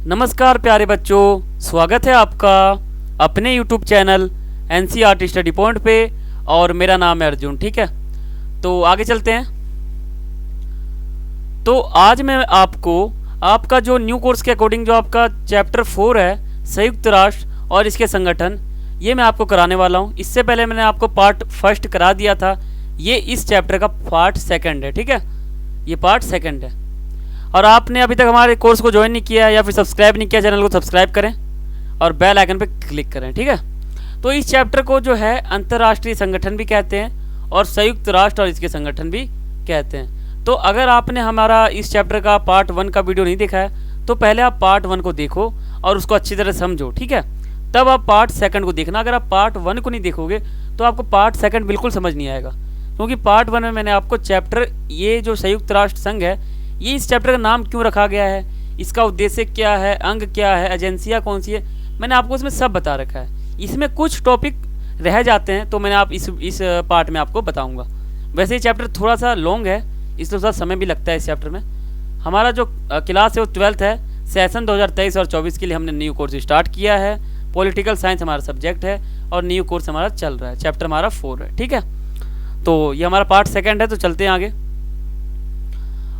नमस्कार प्यारे बच्चों, स्वागत है आपका अपने YouTube channel NCERT study point पे। और मेरा नाम है अर्जुन। ठीक है, तो आगे चलते हैं। तो आज मैं आपको आपका जो न्यू कोर्स के अकॉर्डिंग जो आपका चैप्टर 4 है संयुक्त राष्ट्र और इसके संगठन, ये मैं आपको कराने वाला हूँ। इससे पहले मैंने आपको पार्ट फर्स्ट करा दिया था, ये इस चैप्टर का पार्ट सेकंड है। ठीक है, ये पार्ट सेकंड है। और आपने अभी तक हमारे कोर्स को ज्वाइन नहीं किया है या फिर सब्सक्राइब नहीं किया, चैनल को सब्सक्राइब करें और बेल आइकन पर क्लिक करें। ठीक है, तो इस चैप्टर को जो है अंतर्राष्ट्रीय संगठन भी कहते हैं और संयुक्त राष्ट्र और इसके संगठन भी कहते हैं। तो अगर आपने हमारा इस चैप्टर का पार्ट 1 का वीडियो नहीं देखा है तो पहले आप पार्ट 1 को देखो और उसको अच्छी तरह समझो। ठीक है, तब आप पार्ट सेकंड को देखना। अगर आप पार्ट 1 को नहीं देखोगे तो आपको पार्ट सेकंड बिल्कुल समझ नहीं आएगा, क्योंकि पार्ट 1 में मैंने आपको चैप्टर, ये जो संयुक्त राष्ट्र संघ है, ये इस चैप्टर का नाम क्यों रखा गया है, इसका उद्देश्य क्या है, अंग क्या है, एजेंसियाँ कौन सी है, मैंने आपको इसमें सब बता रखा है। इसमें कुछ टॉपिक रह जाते हैं तो मैंने आप इस पार्ट में आपको बताऊंगा। वैसे ये चैप्टर थोड़ा सा लॉन्ग है, इसलिए थोड़ा समय भी लगता है इस चैप्टर में। हमारा जो क्लास है वो 12th है, सेशन 2023 और 24 के लिए हमने न्यू कोर्स स्टार्ट किया है। पॉलिटिकल साइंस हमारा सब्जेक्ट है और न्यू कोर्स हमारा चल रहा है, चैप्टर हमारा 4 है। ठीक है, तो ये हमारा पार्ट सेकेंड है। तो चलते हैं आगे।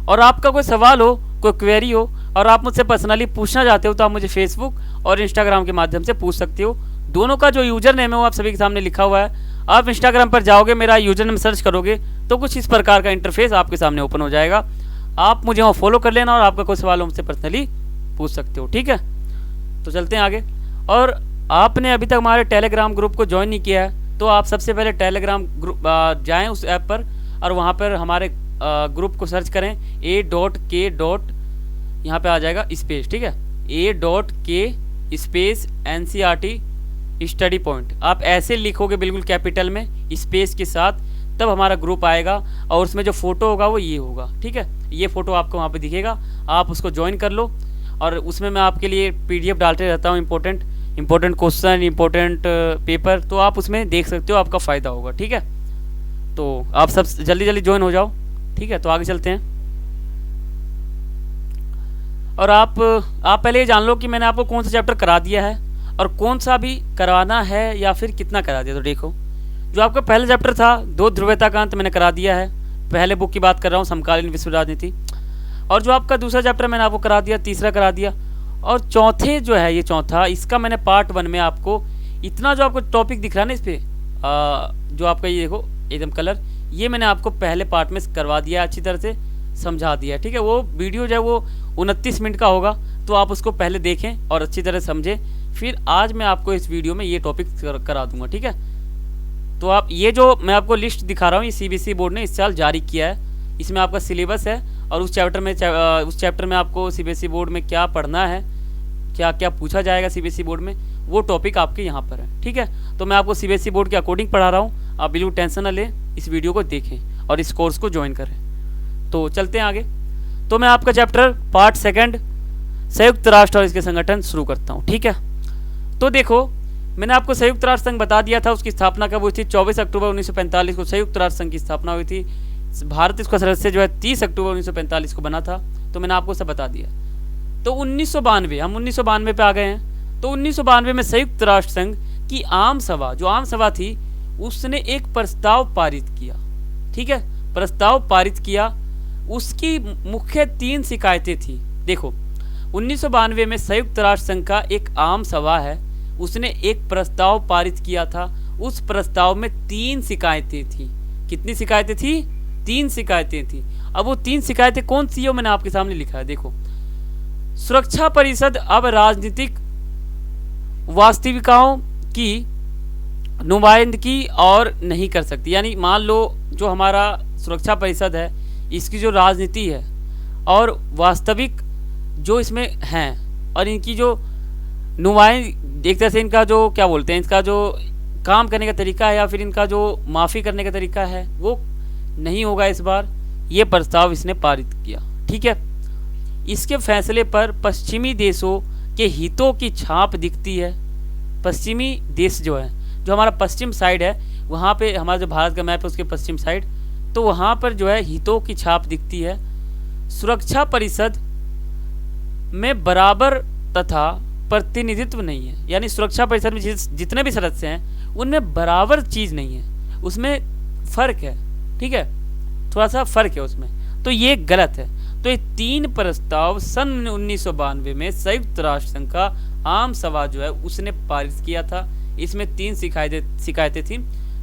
और आपका कोई सवाल हो, कोई क्वेरी हो और आप मुझसे पर्सनली पूछना चाहते हो तो आप मुझे फेसबुक और इंस्टाग्राम के माध्यम से पूछ सकते हो। दोनों का जो यूजर नेम है वो आप सभी के सामने लिखा हुआ है। आप इंस्टाग्राम पर जाओगे, मेरा यूजर नेम सर्च करोगे तो कुछ इस प्रकार का इंटरफेस आपके सामने ओपन हो जाएगा। आप मुझे वहाँ फॉलो कर लेना और आपका कोई सवाल हो मुझसे पर्सनली पूछ सकते हो। ठीक है, तो चलते हैं आगे। और आपने अभी तक हमारे टेलीग्राम ग्रुप को ज्वाइन नहीं किया है तो आप सबसे पहले टेलीग्राम ग्रुप जाएँ उस ऐप पर और वहाँ पर हमारे ग्रुप को सर्च करें a.k. यहाँ पे आ जाएगा स्पेस। ठीक है, a.k space NCERT study point. आप ऐसे लिखोगे बिल्कुल कैपिटल में स्पेस के साथ, तब हमारा ग्रुप आएगा और उसमें जो फोटो होगा वो ये होगा। ठीक है, ये फोटो आपको वहाँ पे दिखेगा, आप उसको ज्वाइन कर लो। और उसमें मैं आपके लिए PDF डालते रहता हूँ, इंपॉर्टेंट क्वेश्चन, इंपॉर्टेंट पेपर, तो आप उसमें देख सकते हो, आपका फ़ायदा होगा। ठीक है, तो आप सब जल्दी जल्दी ज्वाइन हो जाओ। ठीक है, तो आगे चलते हैं। और आप पहले ये जान लो कि मैंने आपको कौन सा चैप्टर करा दिया है और कौन सा भी करवाना है या फिर कितना करा दिया। तो देखो, जो आपका पहला चैप्टर था दो ध्रुवीयता का अंत, मैंने करा दिया है। पहले बुक की बात कर रहा हूँ, समकालीन विश्व राजनीति। और जो आपका दूसरा चैप्टर मैंने आपको करा दिया, तीसरा करा दिया। और चौथे जो है, ये चौथा, इसका मैंने पार्ट 1 में आपको इतना जो आपको टॉपिक दिख रहा है ना इस पर, जो आपका ये देखो एकदम कलर, ये मैंने आपको पहले पार्ट में करवा दिया, अच्छी तरह से समझा दिया। ठीक है, वो वीडियो जो है वो 29 मिनट का होगा, तो आप उसको पहले देखें और अच्छी तरह समझें। फिर आज मैं आपको इस वीडियो में ये टॉपिक करा दूंगा। ठीक है, तो आप ये जो मैं आपको लिस्ट दिखा रहा हूँ, ये CBSE बोर्ड ने इस साल जारी किया है। इसमें आपका सिलेबस है और उस चैप्टर में आपको CBSE बोर्ड में क्या पढ़ना है, क्या क्या पूछा जाएगा CBSE बोर्ड में, वो टॉपिक आपके यहाँ पर है। ठीक है, तो मैं आपको CBSE बोर्ड के अकॉर्डिंग पढ़ा रहा हूँ, आप बिल्कुल टेंशन ना लें, इस वीडियो को देखें और इस कोर्स को ज्वाइन करें। तो चलते हैं आगे। तो मैं आपका चैप्टर पार्ट सेकंड संयुक्त राष्ट्र और इसके संगठन शुरू करता हूँ। ठीक है, तो देखो, मैंने आपको संयुक्त राष्ट्र संघ बता दिया था, उसकी स्थापना कब हुई थी। 24 अक्टूबर 1945 को संयुक्त राष्ट्र संघ की स्थापना हुई थी। भारत इसका सदस्य जो है 30 अक्टूबर 1945 को बना था, तो मैंने आपको सब बता दिया। तो 1992, हम 1992 पे आ गए हैं। तो 1992 में संयुक्त राष्ट्र संघ की आम सभा, जो आम सभा थी, उसने एक प्रस्ताव पारित किया। ठीक है, प्रस्ताव पारित किया, उसकी मुख्य 3 शिकायतें थी। देखो, 1992 में संयुक्त राष्ट्र संघ का एक आम सभा है, उसने एक प्रस्ताव पारित किया था। उस प्रस्ताव में 3 शिकायतें थी। कितनी शिकायतें थी? 3 शिकायतें थी। अब वो 3 शिकायतें कौन सी है मैंने आपके सामने लिखा है। देखो, सुरक्षा परिषद अब राजनीतिक वास्तविकताओं की नुमाइंदगी और नहीं कर सकती। यानी मान लो जो हमारा सुरक्षा परिषद है, इसकी जो राजनीति है और वास्तविक जो इसमें हैं और इनकी जो नुमाइंद, एक तरह से इनका जो क्या बोलते हैं, इसका जो काम करने का तरीका है या फिर इनका जो माफ़ी करने का तरीका है, वो नहीं होगा इस बार। ये प्रस्ताव इसने पारित किया। ठीक है, इसके फैसले पर पश्चिमी देशों के हितों की छाप दिखती है। पश्चिमी देश जो है, जो हमारा पश्चिम साइड है, वहाँ पे हमारा जो भारत का मैप है उसके पश्चिम साइड, तो वहाँ पर जो है हितों की छाप दिखती है। सुरक्षा परिषद में बराबर तथा प्रतिनिधित्व नहीं है, यानी सुरक्षा परिषद में जितने भी सदस्य हैं उनमें बराबर चीज़ नहीं है, उसमें फ़र्क है। ठीक है, थोड़ा सा फ़र्क है उसमें, तो ये गलत है। तो ये 3 प्रस्ताव सन 1992 में संयुक्त राष्ट्र संघ का आम सभा जो है उसने पारित किया था। इसमें 3 शिकायतें थी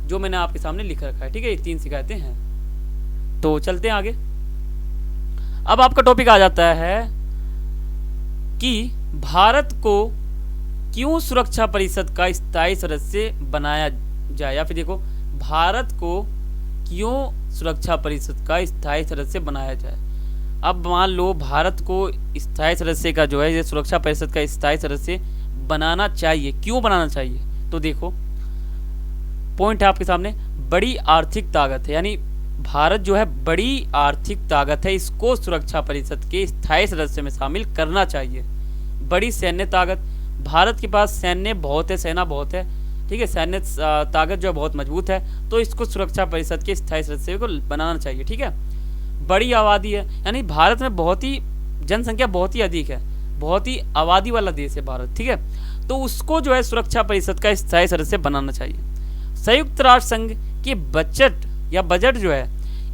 जो मैंने आपके सामने लिख रखा है। ठीक है, ये 3 शिकायतें हैं। तो चलते हैं आगे। अब आपका टॉपिक आ जाता है कि भारत को क्यों सुरक्षा परिषद का स्थायी सदस्य बनाया जाए, या फिर देखो भारत को क्यों सुरक्षा परिषद का स्थायी सदस्य बनाया जाए। अब मान लो भारत को स्थायी सदस्य का जो है ये सुरक्षा परिषद का स्थायी सदस्य बनाना चाहिए, क्यों बनाना चाहिए? तो देखो पॉइंट है आपके सामने, बड़ी आर्थिक ताकत है, यानी भारत जो है बड़ी आर्थिक ताकत है, इसको सुरक्षा परिषद के स्थायी सदस्य में शामिल करना चाहिए। बड़ी सैन्य ताकत, भारत के पास सैन्य बहुत है, सेना बहुत है। ठीक है, सैन्य ताकत जो है बहुत मजबूत है, तो इसको सुरक्षा परिषद के स्थायी सदस्य को बनाना चाहिए। ठीक है, बड़ी आबादी है, यानी भारत में बहुत ही जनसंख्या बहुत ही अधिक है, बहुत ही आबादी वाला देश है भारत। ठीक है, तो उसको जो है सुरक्षा परिषद का स्थायी सदस्य बनाना चाहिए। संयुक्त राष्ट्र संघ के बजट जो है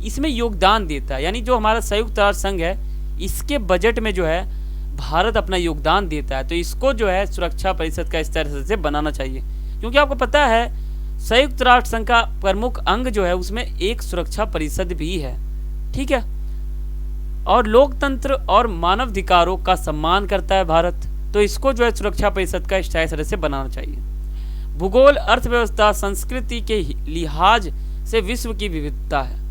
इसमें योगदान देता है, यानी जो हमारा संयुक्त राष्ट्र संघ है इसके बजट में जो है भारत अपना योगदान देता है, तो इसको जो है सुरक्षा परिषद का स्थायी सदस्य बनाना चाहिए। क्योंकि आपको पता है संयुक्त राष्ट्र संघ का प्रमुख अंग जो है उसमें एक सुरक्षा परिषद भी है। ठीक है, और लोकतंत्र और मानवाधिकारों का सम्मान करता है भारत, तो इसको जो है सुरक्षा परिषद का स्थायी सदस्य बनाना चाहिए। भूगोल, अर्थव्यवस्था, संस्कृति के लिहाज से विश्व की विविधता है।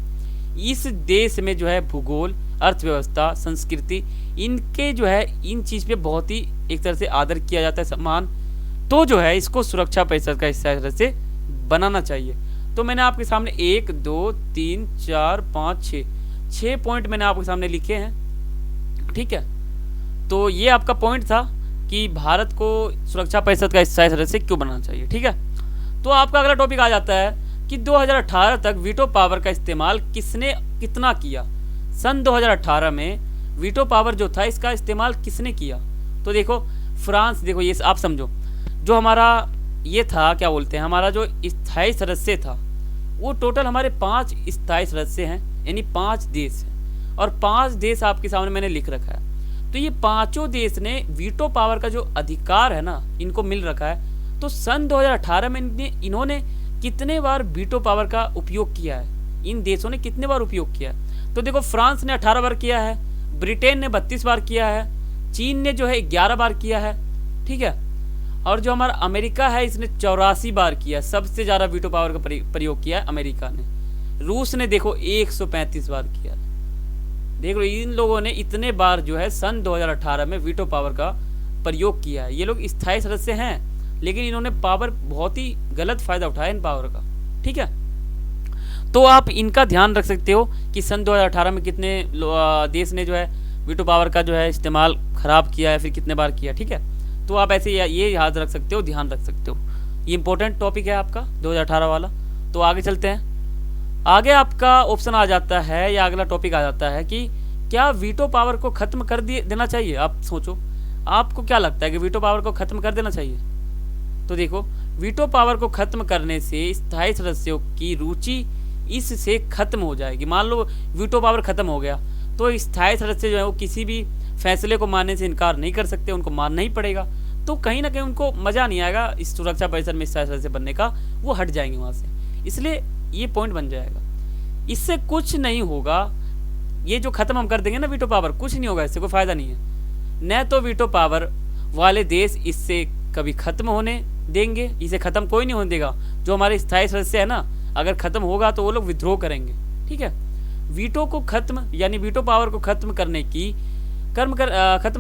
इस देश में जो है भूगोल, अर्थव्यवस्था, संस्कृति, इनके जो है इन चीज़ पे बहुत ही एक तरह से आदर किया जाता है, सम्मान, तो जो है इसको सुरक्षा परिषद का स्थायी सदस्य बनाना चाहिए। तो मैंने आपके सामने 1 2 3 4 5 6 पॉइंट मैंने आपके सामने लिखे हैं। ठीक है, तो ये आपका पॉइंट था कि भारत को सुरक्षा परिषद का स्थायी सदस्य क्यों बनाना चाहिए। ठीक है, तो आपका अगला टॉपिक आ जाता है कि 2018 तक वीटो पावर का इस्तेमाल किसने कितना किया। सन 2018 में वीटो पावर जो था इसका इस्तेमाल किसने किया? तो देखो फ्रांस, देखो ये आप समझो, जो हमारा ये था क्या बोलते हैं, हमारा जो स्थायी सदस्य था वो टोटल हमारे 5 स्थायी सदस्य हैं, यानी 5 देश हैं, और 5 देश आपके सामने मैंने लिख रखा है। तो ये पांचों देश ने वीटो पावर का जो अधिकार है ना इनको मिल रखा है। तो सन 2018 में इन्होंने कितने बार वीटो पावर का उपयोग किया है, इन देशों ने कितने बार उपयोग किया है? तो देखो फ्रांस ने 18 बार किया है, ब्रिटेन ने 32 बार किया है, चीन ने जो है 11 बार किया है। ठीक है, और जो हमारा अमेरिका है इसने 84 बार किया, सबसे ज़्यादा वीटो पावर का प्रयोग किया है अमेरिका ने। रूस ने देखो 135 बार किया। देख लो इन लोगों ने इतने बार जो है सन 2018 में वीटो पावर का प्रयोग किया है। ये लोग स्थायी सदस्य हैं, लेकिन इन्होंने पावर बहुत ही गलत फ़ायदा उठाया इन पावर का। ठीक है, तो आप इनका ध्यान रख सकते हो कि सन 2018 में कितने देश ने जो है वीटो पावर का जो है इस्तेमाल ख़राब किया है, फिर कितने बार किया। ठीक है, तो आप ऐसे ये याद रख सकते हो, ध्यान रख सकते हो। ये इंपॉर्टेंट टॉपिक है आपका 2018 वाला। तो आगे चलते हैं। आगे आपका ऑप्शन आ जाता है या अगला टॉपिक आ जाता है कि क्या वीटो पावर को ख़त्म कर देना चाहिए। आप सोचो, आपको क्या लगता है कि वीटो पावर को ख़त्म कर देना चाहिए? तो देखो वीटो पावर को ख़त्म करने से स्थायी सदस्यों की रुचि इससे ख़त्म हो जाएगी। मान लो वीटो पावर ख़त्म हो गया तो स्थायी सदस्य जो है वो किसी भी फैसले को मानने से इनकार नहीं कर सकते, उनको मानना ही पड़ेगा। तो कहीं ना कहीं उनको मज़ा नहीं आएगा इस सुरक्षा परिषद में स्थायी सदस्य बनने का, वो हट जाएंगे वहाँ से। इसलिए ये पॉइंट बन जाएगा। इससे कुछ नहीं होगा, ये जो ख़त्म हम कर देंगे ना वीटो पावर, कुछ नहीं होगा, इससे कोई फ़ायदा नहीं है। न तो वीटो पावर वाले देश इससे कभी ख़त्म होने देंगे, इसे ख़त्म कोई नहीं होने देगा। जो हमारे स्थायी सदस्य है ना, अगर ख़त्म होगा तो वो लोग विद्रोह करेंगे। ठीक है, वीटो को ख़त्म यानी वीटो पावर को ख़त्म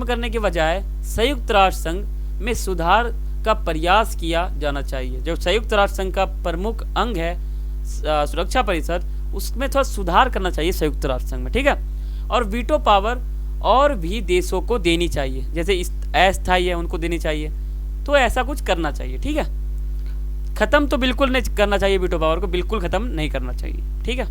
करने के बजाय संयुक्त राष्ट्र संघ में सुधार का प्रयास किया जाना चाहिए। जो संयुक्त राष्ट्र संघ का प्रमुख अंग है सुरक्षा परिषद, उसमें थोड़ा सुधार करना चाहिए संयुक्त राष्ट्र संघ में। ठीक है, और वीटो पावर और भी देशों को देनी चाहिए, जैसे अस्थायी है उनको देनी चाहिए। तो ऐसा कुछ करना चाहिए। ठीक है, ख़त्म तो बिल्कुल नहीं करना चाहिए, वीटो पावर को बिल्कुल ख़त्म नहीं करना चाहिए। ठीक है,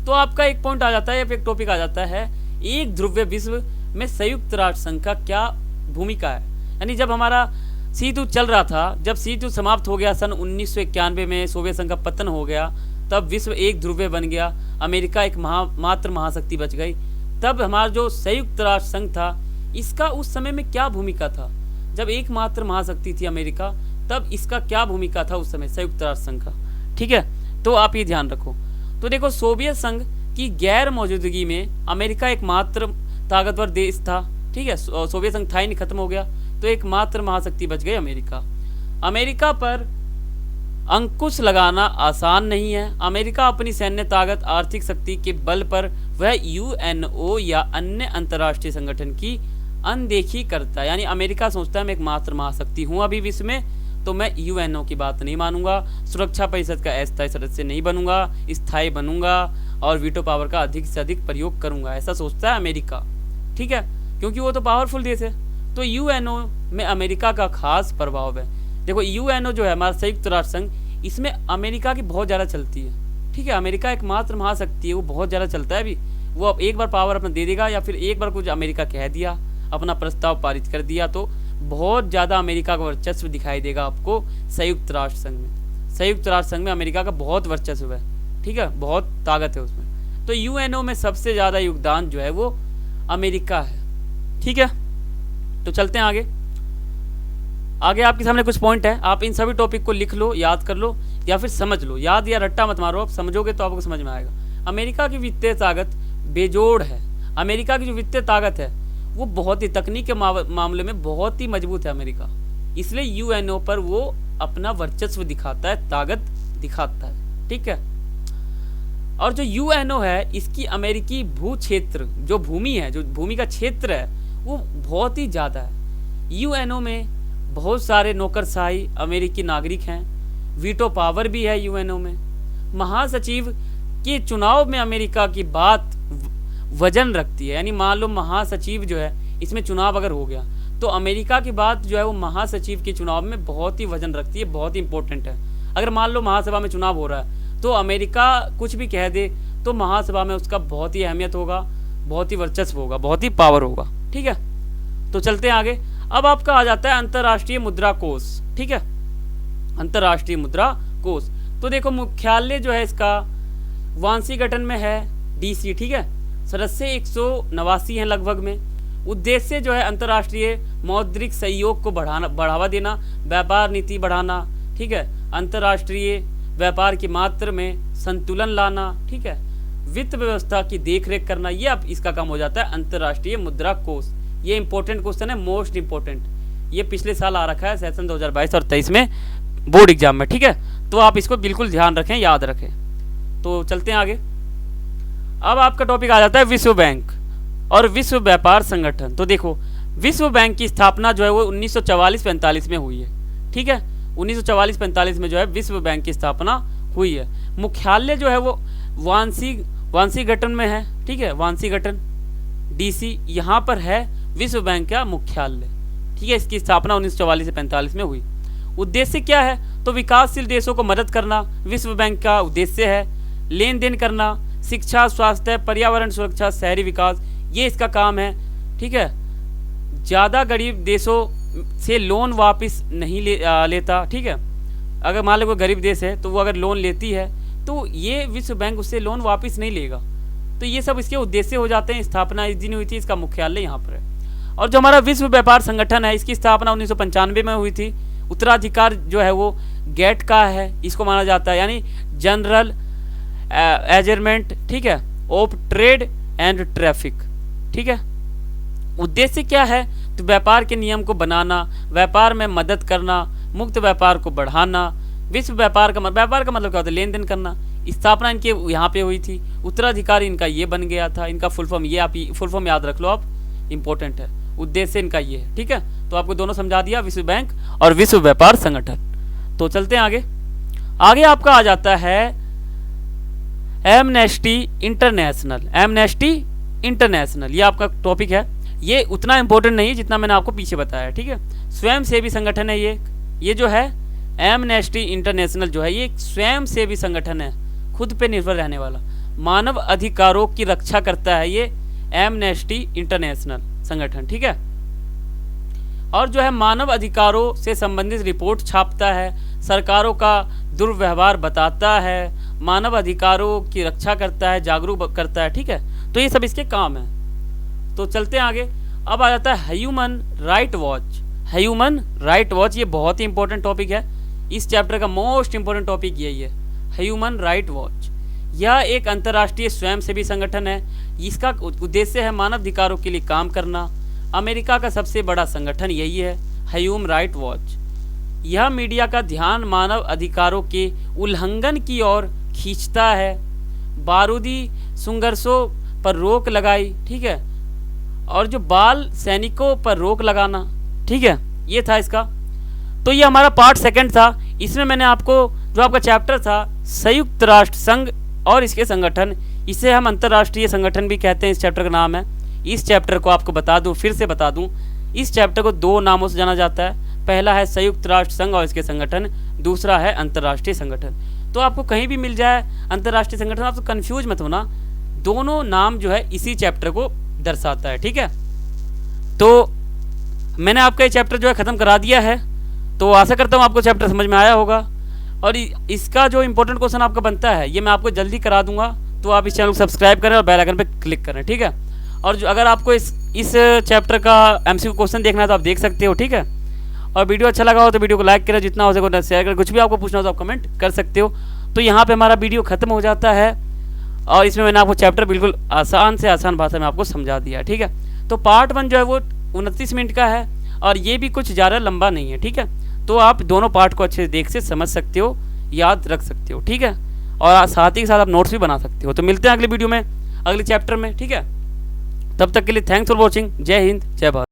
तो आपका एक पॉइंट आ जाता है या फिर एक टॉपिक आ जाता है, एक ध्रुवीय विश्व में संयुक्त राष्ट्र संघ का क्या भूमिका है। यानी जब हमारा शीत युद्ध चल रहा था, जब शीत युद्ध समाप्त हो गया सन 1991 में, सोवियत संघ का पतन हो गया, तब विश्व एक ध्रुवीय बन गया, अमेरिका एक मात्र महाशक्ति बच गई। तब हमारा जो संयुक्त राष्ट्र संघ था, इसका उस समय में क्या भूमिका था? जब एकमात्र महाशक्ति थी अमेरिका, तब इसका क्या भूमिका था उस समय संयुक्त राष्ट्र संघ का? ठीक है, तो आप ये ध्यान रखो। तो देखो, सोवियत संघ की गैर मौजूदगी में अमेरिका एकमात्र ताकतवर देश था। ठीक है, सोवियत संघ था ही नहीं, खत्म हो गया, तो एकमात्र महाशक्ति बच गई अमेरिका। अमेरिका पर अंकुश लगाना आसान नहीं है। अमेरिका अपनी सैन्य ताकत, आर्थिक शक्ति के बल पर वह यूएनओ या अन्य अंतर्राष्ट्रीय संगठन की अनदेखी करता है। यानी अमेरिका सोचता है मैं एकमात्र महाशक्ति हूँ अभी विश्व में, तो मैं यूएनओ की बात नहीं मानूंगा, सुरक्षा परिषद का अस्थायी सदस्य नहीं बनूंगा, स्थायी बनूंगा और वीटो पावर का अधिक से अधिक प्रयोग करूंगा, ऐसा सोचता है अमेरिका। ठीक है, क्योंकि वो तो पावरफुल देश है। तो यूएनओ में अमेरिका का खास प्रभाव है। देखो, यूएनओ जो है हमारा संयुक्त राष्ट्र संघ, इसमें अमेरिका की बहुत ज़्यादा चलती है। ठीक है, अमेरिका एकमात्र महाशक्ति है, वो बहुत ज़्यादा चलता है अभी। वो अब एक बार पावर अपना दे देगा, या फिर एक बार कुछ अमेरिका कह दिया, अपना प्रस्ताव पारित कर दिया, तो बहुत ज़्यादा अमेरिका का वर्चस्व दिखाई देगा आपको संयुक्त राष्ट्र संघ में। संयुक्त राष्ट्र संघ में अमेरिका का बहुत वर्चस्व है। ठीक है, बहुत ताकत है उसमें। तो यूएनओ में सबसे ज़्यादा योगदान जो है वो अमेरिका है। ठीक है, तो चलते हैं आगे। आगे आपके सामने कुछ पॉइंट है, आप इन सभी टॉपिक को लिख लो, याद कर लो, या फिर समझ लो। याद या रट्टा मत मारो, आप समझोगे तो आपको समझ में आएगा। अमेरिका की वित्तीय ताकत बेजोड़ है। अमेरिका की जो वित्तीय ताकत है वो बहुत ही, तकनीक के मामले में बहुत ही मजबूत है अमेरिका। इसलिए यूएनओ पर वो अपना वर्चस्व दिखाता है, ताकत दिखाता है। ठीक है, और जो यूएनओ है, इसकी अमेरिकी भू क्षेत्र, जो भूमि है, जो भूमि का क्षेत्र है, वो बहुत ही ज़्यादा है। यूएनओ में बहुत सारे नौकरशाही अमेरिकी नागरिक हैं। वीटो पावर भी है यूएनओ में। महासचिव के चुनाव में अमेरिका की बात वजन रखती है। यानी मान लो महासचिव जो है, इसमें चुनाव अगर हो गया, तो अमेरिका की बात जो है वो महासचिव के चुनाव में बहुत ही वजन रखती है, बहुत ही इंपॉर्टेंट है। अगर मान लो महासभा में चुनाव हो रहा है, तो अमेरिका कुछ भी कह दे तो महासभा में उसका बहुत ही अहमियत होगा, बहुत ही वर्चस्व होगा, बहुत ही पावर होगा। ठीक है, तो चलते हैं आगे। अब आपका आ जाता है अंतर्राष्ट्रीय मुद्रा कोष। ठीक है, अंतर्राष्ट्रीय मुद्रा कोष। तो देखो, मुख्यालय जो है इसका वाशिंगटन में है, डीसी। ठीक है, सदस्य 189 हैं लगभग में। उद्देश्य जो है अंतर्राष्ट्रीय मौद्रिक सहयोग को बढ़ावा देना, व्यापार नीति बढ़ाना। ठीक है, अंतर्राष्ट्रीय व्यापार की मात्रा में संतुलन लाना। ठीक है, वित्त व्यवस्था की देखरेख करना, ये अब इसका काम हो जाता है अंतर्राष्ट्रीय मुद्रा कोष। ये इंपॉर्टेंट क्वेश्चन है, मोस्ट इंपॉर्टेंट। ये पिछले साल आ रखा है सेशन 2022 और 23 में बोर्ड एग्जाम में। ठीक है, तो आप इसको बिल्कुल ध्यान रखें, याद रखें। तो चलते हैं आगे। अब आपका टॉपिक आ जाता है विश्व बैंक और विश्व व्यापार संगठन। तो देखो, विश्व बैंक की स्थापना जो है वो 1944-45 में हुई है। ठीक है, 1944-45 में जो है विश्व बैंक की स्थापना हुई है। मुख्यालय जो है वो वाशिंगटन में है। ठीक है, वाशिंगटन डीसी यहाँ पर है विश्व बैंक का मुख्यालय। ठीक है, इसकी स्थापना 1944 से 45 में हुई। उद्देश्य क्या है? तो विकासशील देशों को मदद करना विश्व बैंक का उद्देश्य है। लेन देन करना, शिक्षा, स्वास्थ्य, पर्यावरण सुरक्षा, शहरी विकास, ये इसका काम है। ठीक है, ज़्यादा गरीब देशों से लोन वापस नहीं लेता। ठीक है, अगर मान लो कोई गरीब देश है तो वो अगर लोन लेती है तो ये विश्व बैंक उससे लोन वापस नहीं लेगा। तो ये सब इसके उद्देश्य हो जाते हैं। स्थापना इस दिन हुई थी, इसका मुख्यालय यहाँ पर है। और जो हमारा विश्व व्यापार संगठन है, इसकी स्थापना 1995 में हुई थी। उत्तराधिकार जो है वो गेट का है, इसको माना जाता है, यानी जनरल एजरमेंट। ठीक है, ऑफ ट्रेड एंड ट्रैफिक। ठीक है, उद्देश्य क्या है? तो व्यापार के नियम को बनाना, व्यापार में मदद करना, मुक्त व्यापार को बढ़ाना। विश्व व्यापार का मतलब क्या होता है? लेन देन करना। स्थापना इनके यहाँ पे हुई थी। उत्तराधिकारी इनका ये बन गया था। इनका फुल फॉर्म ये, आप फुल फॉर्म याद रख लो, आप इंपॉर्टेंट है। उद्देश्य इनका ये है। ठीक है, तो आपको दोनों समझा दिया, विश्व बैंक और विश्व व्यापार संगठन। तो चलते हैं आगे। आगे आपका आ जाता है एमनेस्टी इंटरनेशनल। एमनेस्टी इंटरनेशनल ये आपका टॉपिक है। ये उतना इंपॉर्टेंट नहीं है जितना मैंने आपको पीछे बताया। ठीक है, स्वयं सेवी संगठन है ये जो है एमनेस्टी इंटरनेशनल जो है ये एक स्वयं सेवी संगठन है, खुद पे निर्भर रहने वाला, मानव अधिकारों की रक्षा करता है ये एमनेस्टी इंटरनेशनल संगठन। ठीक है, और जो है मानव अधिकारों से संबंधित रिपोर्ट छापता है, सरकारों का दुर्व्यवहार बताता है, मानव अधिकारों की रक्षा करता है, जागरूक करता है। ठीक है, तो ये सब इसके काम है। तो चलते हैं आगे। अब आ जाता है human right watch. Human right watch ये बहुत ही इंपॉर्टेंट टॉपिक है, इस चैप्टर का मोस्ट इंपॉर्टेंट टॉपिक यही है, ह्यूमन राइट वॉच। यह एक अंतर्राष्ट्रीय स्वयंसेवी संगठन है, इसका उद्देश्य है मानव अधिकारों के लिए काम करना। अमेरिका का सबसे बड़ा संगठन यही है, ह्यूमन राइट वॉच। यह मीडिया का ध्यान मानव अधिकारों के उल्लंघन की ओर खींचता है, बारूदी संघर्षों पर रोक लगाई, ठीक है, और जो बाल सैनिकों पर रोक लगाना, ठीक है, ये था इसका। तो ये हमारा पार्ट सेकंड था। इसमें मैंने आपको जो आपका चैप्टर था संयुक्त राष्ट्र संघ और इसके संगठन, इसे हम अंतर्राष्ट्रीय संगठन भी कहते हैं, इस चैप्टर का नाम है। इस चैप्टर को आपको बता दूं, फिर से बता दूं, इस चैप्टर को दो नामों से जाना जाता है। पहला है संयुक्त राष्ट्र संघ और इसके संगठन, दूसरा है अंतर्राष्ट्रीय संगठन। तो आपको कहीं भी मिल जाए अंतर्राष्ट्रीय संगठन, आप तो कन्फ्यूज मत होना, दोनों नाम जो है इसी चैप्टर को दर्शाता है। ठीक है, तो मैंने आपका ये चैप्टर जो है ख़त्म करा दिया है। तो आशा करता हूँ आपको चैप्टर समझ में आया होगा, और इसका जो इंपॉर्टेंट क्वेश्चन आपका बनता है ये मैं आपको जल्दी करा दूंगा। तो आप इस चैनल को सब्सक्राइब करें और बेल आइकन पे क्लिक करें। ठीक है, और जो अगर आपको इस चैप्टर का MCQ क्वेश्चन देखना है तो आप देख सकते हो। ठीक है, और वीडियो अच्छा लगा हो तो वीडियो को लाइक करें, जितना हो सके उतना शेयर करें, कुछ भी आपको पूछना हो तो आप कमेंट कर सकते हो। तो यहाँ पे हमारा वीडियो खत्म हो जाता है, और इसमें मैंने आपको चैप्टर बिल्कुल आसान से आसान भाषा में आपको समझा दिया। ठीक है, तो पार्ट 1 जो है वो 29 मिनट का है, और ये भी कुछ ज़्यादा लंबा नहीं है। ठीक है, तो आप दोनों पार्ट को अच्छे देख से समझ सकते हो, याद रख सकते हो। ठीक है, और साथ ही साथ आप नोट्स भी बना सकते हो। तो मिलते हैं अगले वीडियो में, अगले चैप्टर में। ठीक है, तब तक के लिए थैंक्स फॉर वॉचिंग। जय हिंद, जय भारत।